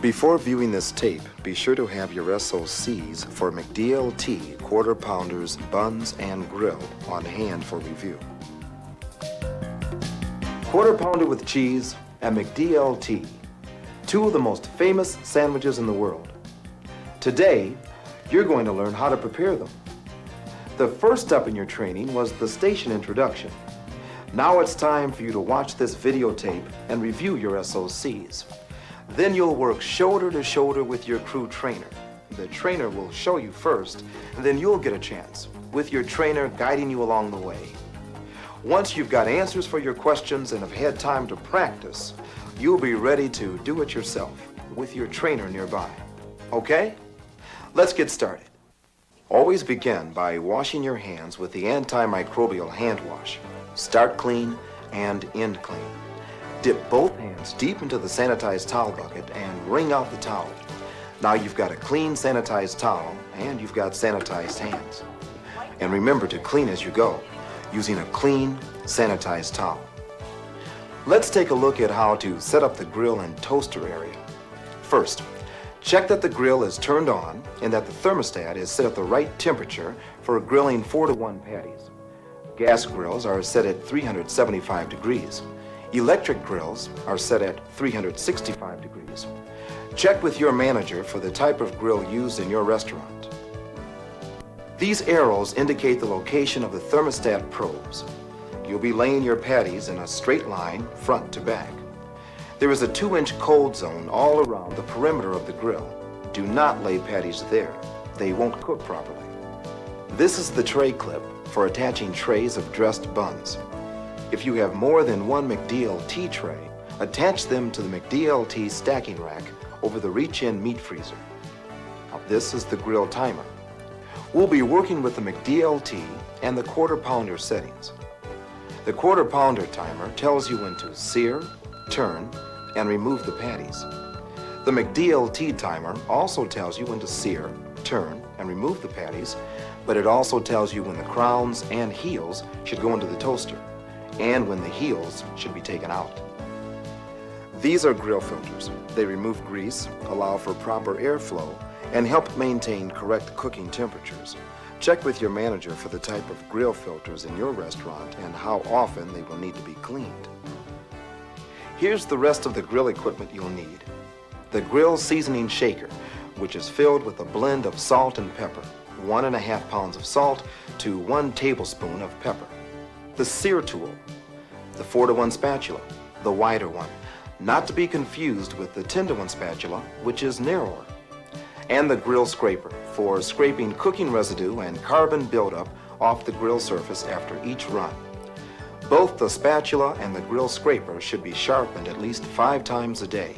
Before viewing this tape, be sure to have your SOCs for McDLT, Quarter Pounders, Buns, and Grill on hand for review. Quarter Pounder with cheese and McDLT, two of the most famous sandwiches in the world. Today, you're going to learn how to prepare them. The first step in your training was the station introduction. Now it's time for you to watch this videotape and review your SOCs. Then you'll work shoulder to shoulder with your crew trainer. The trainer will show you first, and then you'll get a chance, with your trainer guiding you along the way. Once you've got answers for your questions and have had time to practice, you'll be ready to do it yourself with your trainer nearby. Okay? Let's get started. Always begin by washing your hands with the antimicrobial hand wash. Start clean and end clean. Dip both hands deep into the sanitized towel bucket and wring out the towel. Now you've got a clean sanitized towel and you've got sanitized hands. And remember to clean as you go, using a clean, sanitized towel. Let's take a look at how to set up the grill and toaster area. First, check that the grill is turned on and that the thermostat is set at the right temperature for grilling 4-to-1 patties. Gas grills are set at 375 degrees. Electric grills are set at 365 degrees. Check with your manager for the type of grill used in your restaurant. These arrows indicate the location of the thermostat probes. You'll be laying your patties in a straight line, front to back. There is a 2-inch cold zone all around the perimeter of the grill. Do not lay patties there. They won't cook properly. This is the tray clip for attaching trays of dressed buns. If you have more than one McDLT tray, attach them to the McDLT stacking rack over the reach-in meat freezer. Now, this is the grill timer. We'll be working with the McDLT and the Quarter Pounder settings. The Quarter Pounder timer tells you when to sear, turn, and remove the patties. The McDLT timer also tells you when to sear, turn, and remove the patties, but it also tells you when the crowns and heels should go into the toaster, and when the heels should be taken out. These are grill filters. They remove grease, allow for proper airflow, and help maintain correct cooking temperatures. Check with your manager for the type of grill filters in your restaurant and how often they will need to be cleaned. Here's the rest of the grill equipment you'll need. The grill seasoning shaker, which is filled with a blend of salt and pepper, 1.5 pounds of salt to 1 tablespoon of pepper. The sear tool, the 4-to-1 spatula, the wider one, not to be confused with the 10-to-1 spatula, which is narrower, and the grill scraper for scraping cooking residue and carbon buildup off the grill surface after each run. Both the spatula and the grill scraper should be sharpened at least 5 times a day.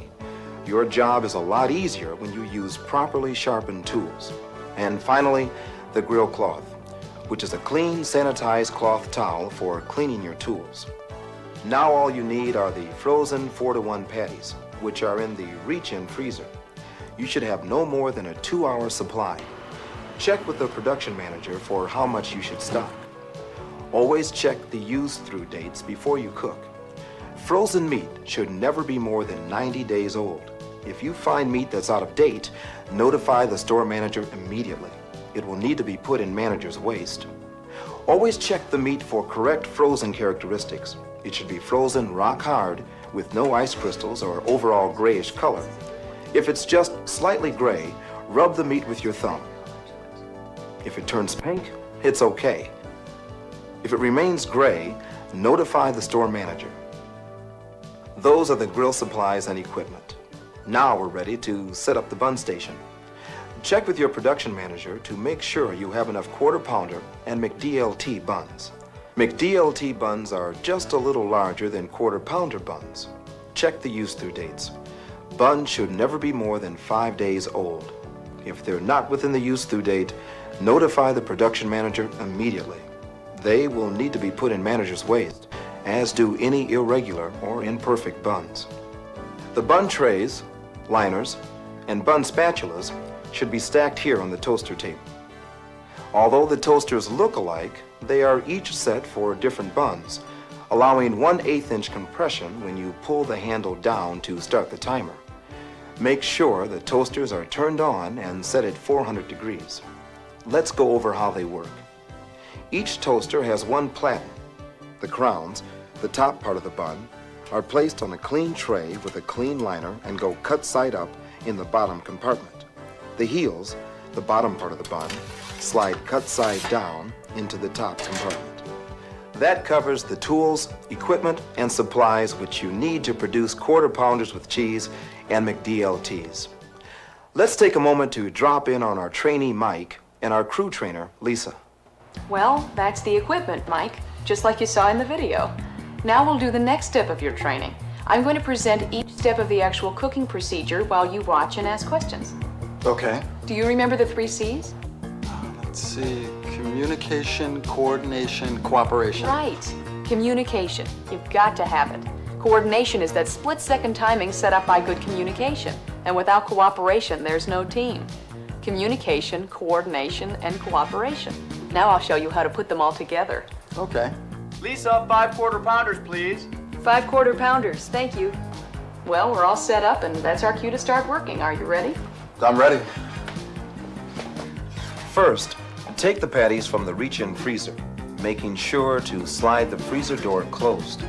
Your job is a lot easier when you use properly sharpened tools. And finally, the grill cloth, which is a clean, sanitized cloth towel for cleaning your tools. Now all you need are the frozen 4-to-1 patties, which are in the reach-in freezer. You should have no more than a 2-hour supply. Check with the production manager for how much you should stock. Always check the use-through dates before you cook. Frozen meat should never be more than 90 days old. If you find meat that's out of date, notify the store manager immediately. It will need to be put in manager's waste. Always check the meat for correct frozen characteristics. It should be frozen rock hard with no ice crystals or overall grayish color. If it's just slightly gray, rub the meat with your thumb. If it turns pink, it's okay. If it remains gray, notify the store manager. Those are the grill supplies and equipment. Now we're ready to set up the bun station. Check with your production manager to make sure you have enough Quarter Pounder and McDLT buns. McDLT buns are just a little larger than Quarter Pounder buns. Check the use-through dates. Buns should never be more than 5 days old. If they're not within the use-through date, notify the production manager immediately. They will need to be put in manager's waste, as do any irregular or imperfect buns. The bun trays, liners, and bun spatulas should be stacked here on the toaster table. Although the toasters look alike, they are each set for different buns, allowing 1/8 inch compression when you pull the handle down to start the timer. Make sure the toasters are turned on and set at 400 degrees. Let's go over how they work. Each toaster has one platen. The crowns, the top part of the bun, are placed on a clean tray with a clean liner and go cut side up in the bottom compartment. The heels, the bottom part of the bun, slide cut side down into the top compartment. That covers the tools, equipment, and supplies which you need to produce quarter pounders with cheese and McDLTs. Let's take a moment to drop in on our trainee, Mike, and our crew trainer, Lisa. Well, that's the equipment, Mike, just like you saw in the video. Now we'll do the next step of your training. I'm going to present each step of the actual cooking procedure while you watch and ask questions. Okay. Do you remember the 3 C's? Let's see. Communication, coordination, cooperation. Right. Communication. You've got to have it. Coordination is that split-second timing set up by good communication. And without cooperation, there's no team. Communication, coordination, and cooperation. Now I'll show you how to put them all together. Okay. Lisa, 5 quarter pounders, please. 5 quarter pounders, thank you. Well, we're all set up and that's our cue to start working. Are you ready? I'm ready. First, take the patties from the reach-in freezer, making sure to slide the freezer door closed.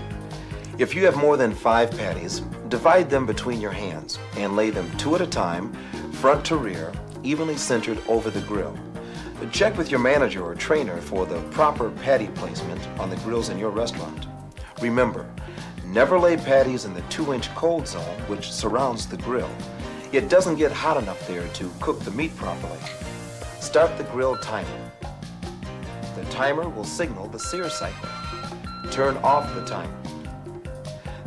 If you have more than 5 patties, divide them between your hands and lay them 2 at a time, front to rear, evenly centered over the grill. Check with your manager or trainer for the proper patty placement on the grills in your restaurant. Remember, never lay patties in the 2-inch cold zone which surrounds the grill. It doesn't get hot enough there to cook the meat properly. Start the grill timer. The timer will signal the sear cycle. Turn off the timer.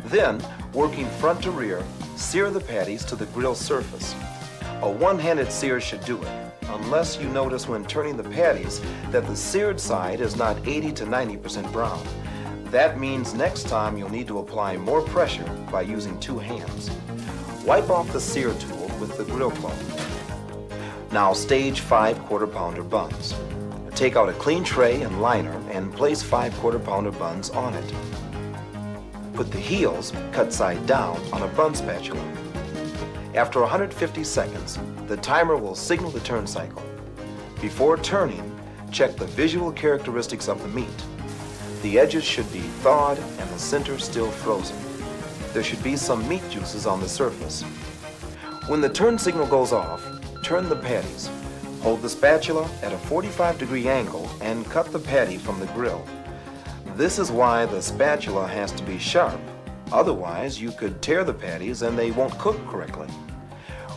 Then, working front to rear, sear the patties to the grill surface. A one-handed sear should do it, unless you notice when turning the patties that the seared side is not 80 to 90% brown. That means next time you'll need to apply more pressure by using 2 hands. Wipe off the sear tool with the grill cloth. Now stage 5 quarter pounder buns. Take out a clean tray and liner and place 5 quarter pounder buns on it. Put the heels, cut side down, on a bun spatula. After 150 seconds, the timer will signal the turn cycle. Before turning, check the visual characteristics of the meat. The edges should be thawed and the center still frozen. There should be some meat juices on the surface. When the turn signal goes off, turn the patties. Hold the spatula at a 45-degree angle and cut the patty from the grill. This is why the spatula has to be sharp. Otherwise, you could tear the patties and they won't cook correctly.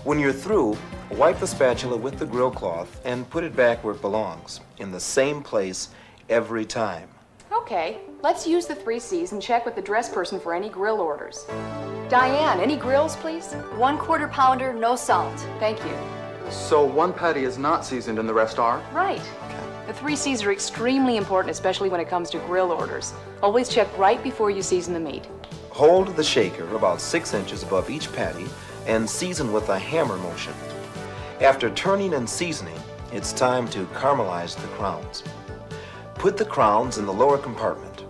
When you're through, wipe the spatula with the grill cloth and put it back where it belongs, in the same place every time. Okay, let's use the 3 C's and check with the dress person for any grill orders. Diane, any grills, please? 1 quarter pounder, no salt. Thank you. So 1 patty is not seasoned and the rest are? Right. The 3 C's are extremely important, especially when it comes to grill orders. Always check right before you season the meat. Hold the shaker about 6 inches above each patty and season with a hammer motion. After turning and seasoning, it's time to caramelize the crowns. Put the crowns in the lower compartment.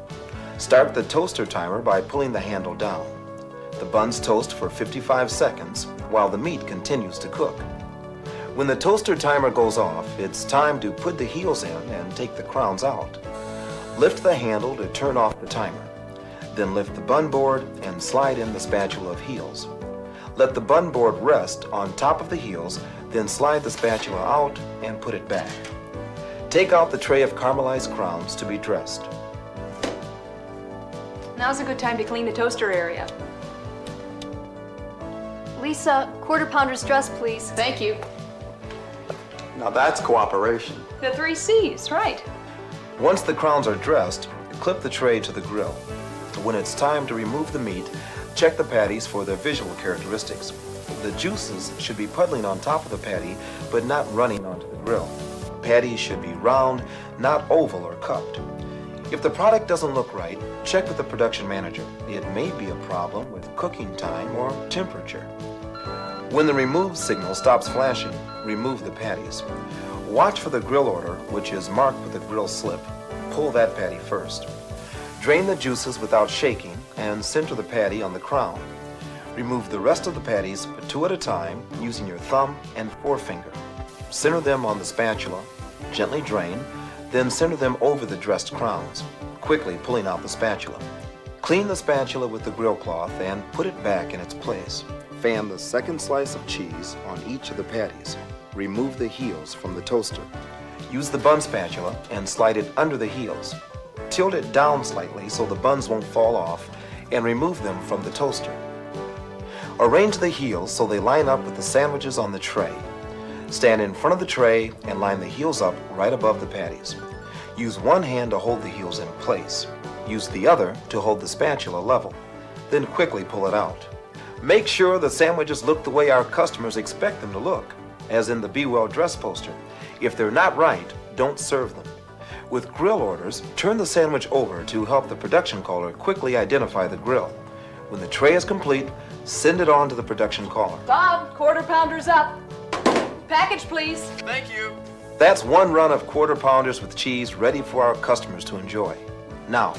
Start the toaster timer by pulling the handle down. The buns toast for 55 seconds while the meat continues to cook. When the toaster timer goes off, it's time to put the heels in and take the crowns out. Lift the handle to turn off the timer. Then lift the bun board and slide in the spatula of heels. Let the bun board rest on top of the heels, then slide the spatula out and put it back. Take out the tray of caramelized crowns to be dressed. Now's a good time to clean the toaster area. Lisa, quarter pounders dressed, please. Thank you. Now that's cooperation. The 3 C's, right. Once the crowns are dressed, clip the tray to the grill. When it's time to remove the meat, check the patties for their visual characteristics. The juices should be puddling on top of the patty, but not running onto the grill. Patties should be round, not oval or cupped. If the product doesn't look right, check with the production manager. It may be a problem with cooking time or temperature. When the remove signal stops flashing, remove the patties. Watch for the grill order, which is marked with a grill slip. Pull that patty first. Drain the juices without shaking and center the patty on the crown. Remove the rest of the patties two at a time using your thumb and forefinger. Center them on the spatula, gently drain, then center them over the dressed crowns, quickly pulling out the spatula. Clean the spatula with the grill cloth and put it back in its place. Fan the second slice of cheese on each of the patties. Remove the heels from the toaster. Use the bun spatula and slide it under the heels. Tilt it down slightly so the buns won't fall off and remove them from the toaster. Arrange the heels so they line up with the sandwiches on the tray. Stand in front of the tray and line the heels up right above the patties. Use one hand to hold the heels in place. Use the other to hold the spatula level. Then quickly pull it out. Make sure the sandwiches look the way our customers expect them to look, as in the Be Well Dressed poster. If they're not right, don't serve them. With grill orders, turn the sandwich over to help the production caller quickly identify the grill. When the tray is complete, send it on to the production caller. Bob, quarter pounders up. Package, please. Thank you. That's one run of quarter pounders with cheese ready for our customers to enjoy. Now,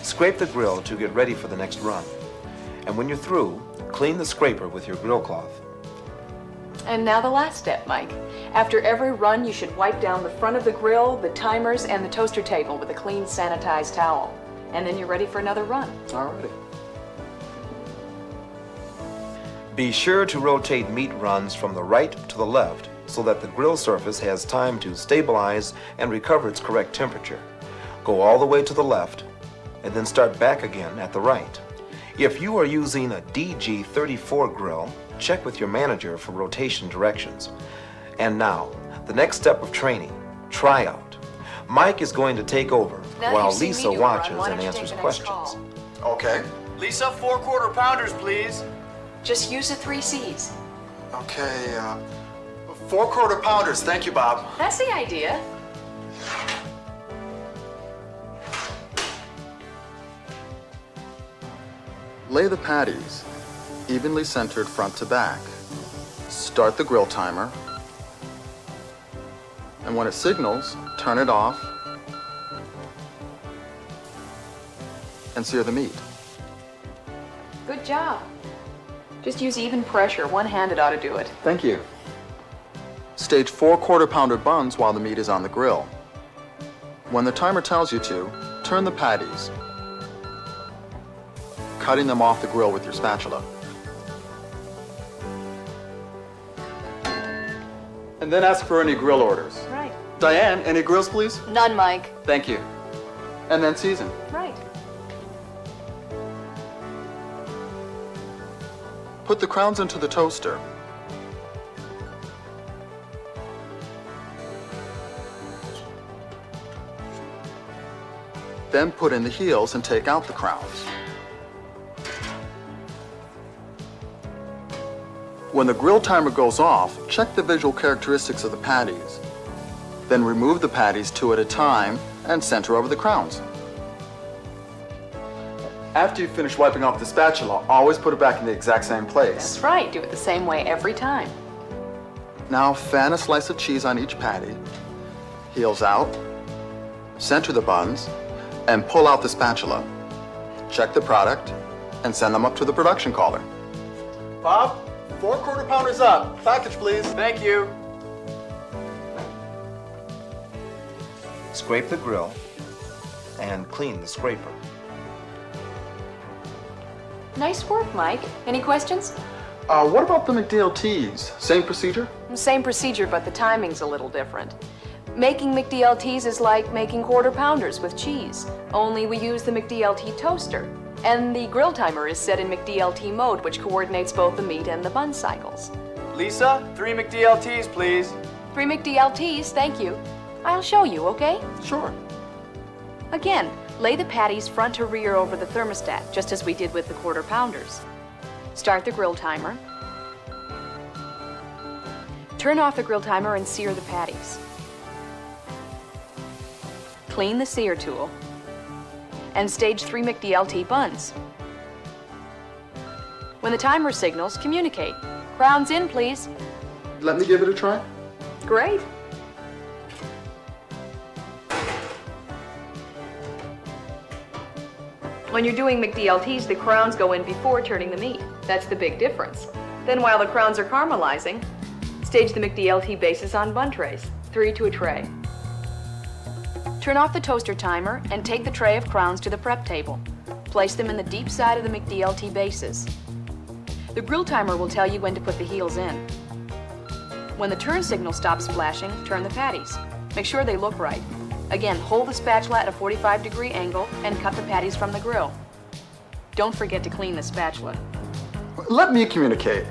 scrape the grill to get ready for the next run. And when you're through, clean the scraper with your grill cloth. And now the last step, Mike. After every run, you should wipe down the front of the grill, the timers, and the toaster table with a clean, sanitized towel. And then you're ready for another run. Alrighty. Be sure to rotate meat runs from the right to the left so that the grill surface has time to stabilize and recover its correct temperature. Go all the way to the left and then start back again at the right. If you are using a DG34 grill, check with your manager for rotation directions. And now, the next step of training, tryout. Mike is going to take over Now while you've seen me Lisa do a run, watches why and don't you take answers the next questions. call? Okay. Lisa, 4 quarter pounders, please. Just use the 3 C's. Okay, 4 quarter pounders. Thank you, Bob. That's the idea. Lay the patties evenly centered front to back. Start the grill timer. And when it signals, turn it off and sear the meat. Good job. Just use even pressure. One-handed ought to do it. Thank you. Stage 4 quarter pounder buns while the meat is on the grill. When the timer tells you to, turn the patties, cutting them off the grill with your spatula. And then ask for any grill orders. Right. Diane, any grills, please? None, Mike. Thank you. And then season. Right. Put the crowns into the toaster. Then put in the heels and take out the crowns. When the grill timer goes off, check the visual characteristics of the patties. Then remove the patties 2 at a time and center over the crowns. After you finish wiping off the spatula, always put it back in the exact same place. That's right. Do it the same way every time. Now fan a slice of cheese on each patty, heels out, center the buns, and pull out the spatula. Check the product and send them up to the production caller. Bob, 4 quarter pounders up. Package, please. Thank you. Scrape the grill and clean the scraper. Nice work, Mike. Any questions? What about the McDLTs? Same procedure? Same procedure, but the timing's a little different. Making McDLTs is like making quarter pounders with cheese, only we use the McDLT toaster. And the grill timer is set in McDLT mode, which coordinates both the meat and the bun cycles. Lisa, 3 McDLTs, please. 3 McDLTs, thank you. I'll show you, okay? Sure. Again, lay the patties front to rear over the thermostat, just as we did with the quarter pounders. Start the grill timer. Turn off the grill timer and sear the patties. Clean the sear tool. And stage 3 McDLT buns. When the timer signals, communicate. Crowns in, please. Let me give it a try. Great. When you're doing McDLTs, the crowns go in before turning the meat. That's the big difference. Then while the crowns are caramelizing, stage the McDLT bases on bun trays, 3 to a tray. Turn off the toaster timer and take the tray of crowns to the prep table. Place them in the deep side of the McDLT bases. The grill timer will tell you when to put the heels in. When the turn signal stops flashing, turn the patties. Make sure they look right. Again, hold the spatula at a 45-degree angle and cut the patties from the grill. Don't forget to clean the spatula. Let me communicate.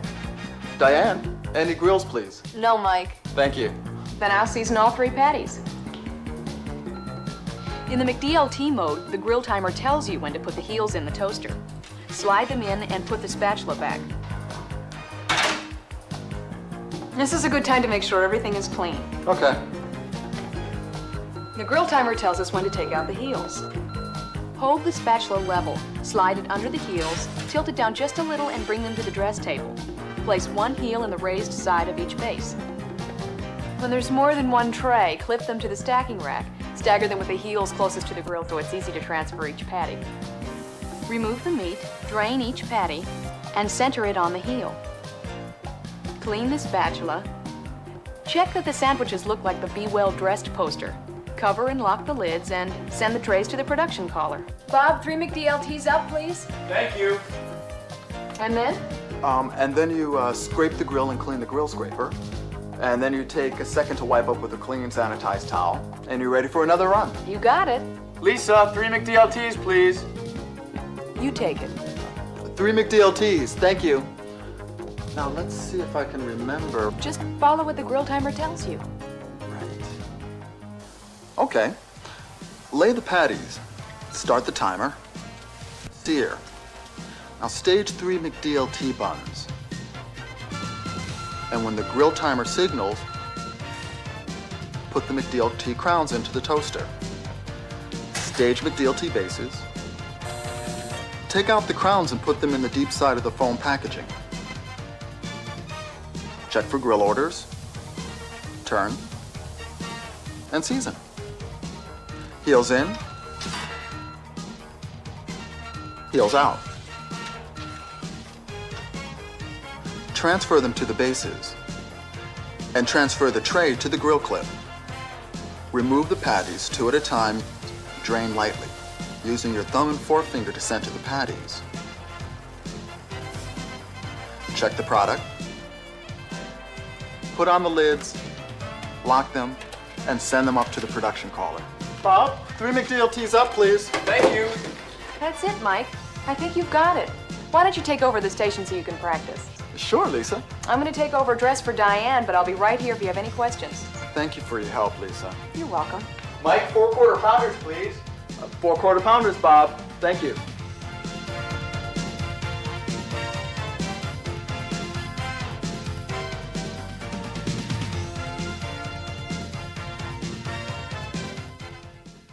Diane, any grills, please? No, Mike. Thank you. Then I'll season all 3 patties. In the McDLT mode, the grill timer tells you when to put the heels in the toaster. Slide them in and put the spatula back. This is a good time to make sure everything is clean. Okay. The grill timer tells us when to take out the heels. Hold the spatula level, slide it under the heels, tilt it down just a little and bring them to the dress table. Place one heel in the raised side of each base. When there's more than one tray, clip them to the stacking rack. Stagger them with the heels closest to the grill so it's easy to transfer each patty. Remove the meat, drain each patty, and center it on the heel. Clean the spatula. Check that the sandwiches look like the Be Well Dressed poster. Cover and lock the lids and send the trays to the production caller. Bob, 3 McDLTs up, please. Thank you. And then? And then you scrape the grill and clean the grill scraper. And then you take a second to wipe up with a clean, sanitized towel. And you're ready for another run. You got it. Lisa, 3 McDLTs, please. You take it. 3 McDLTs, thank you. Now let's see if I can remember. Just follow what the grill timer tells you. Right. Okay. Lay the patties. Start the timer. Sear. Now stage 3 McDLT buns. And when the grill timer signals, put the McDLT crowns into the toaster. Stage McDLT bases. Take out the crowns and put them in the deep side of the foam packaging. Check for grill orders, turn, and season. Heels in, heels out. Transfer them to the bases, and transfer the tray to the grill clip. Remove the patties 2 at a time, drain lightly, using your thumb and forefinger to center the patties. Check the product. Put on the lids, lock them, and send them up to the production caller. Bob, 3 McDLTs up, please. Thank you. That's it, Mike. I think you've got it. Why don't you take over the station so you can practice? Sure, Lisa. I'm going to take over dress for Diane, but I'll be right here if you have any questions. Thank you for your help, Lisa. You're welcome. Mike, 4 quarter pounders, please. 4 quarter pounders, Bob. Thank you.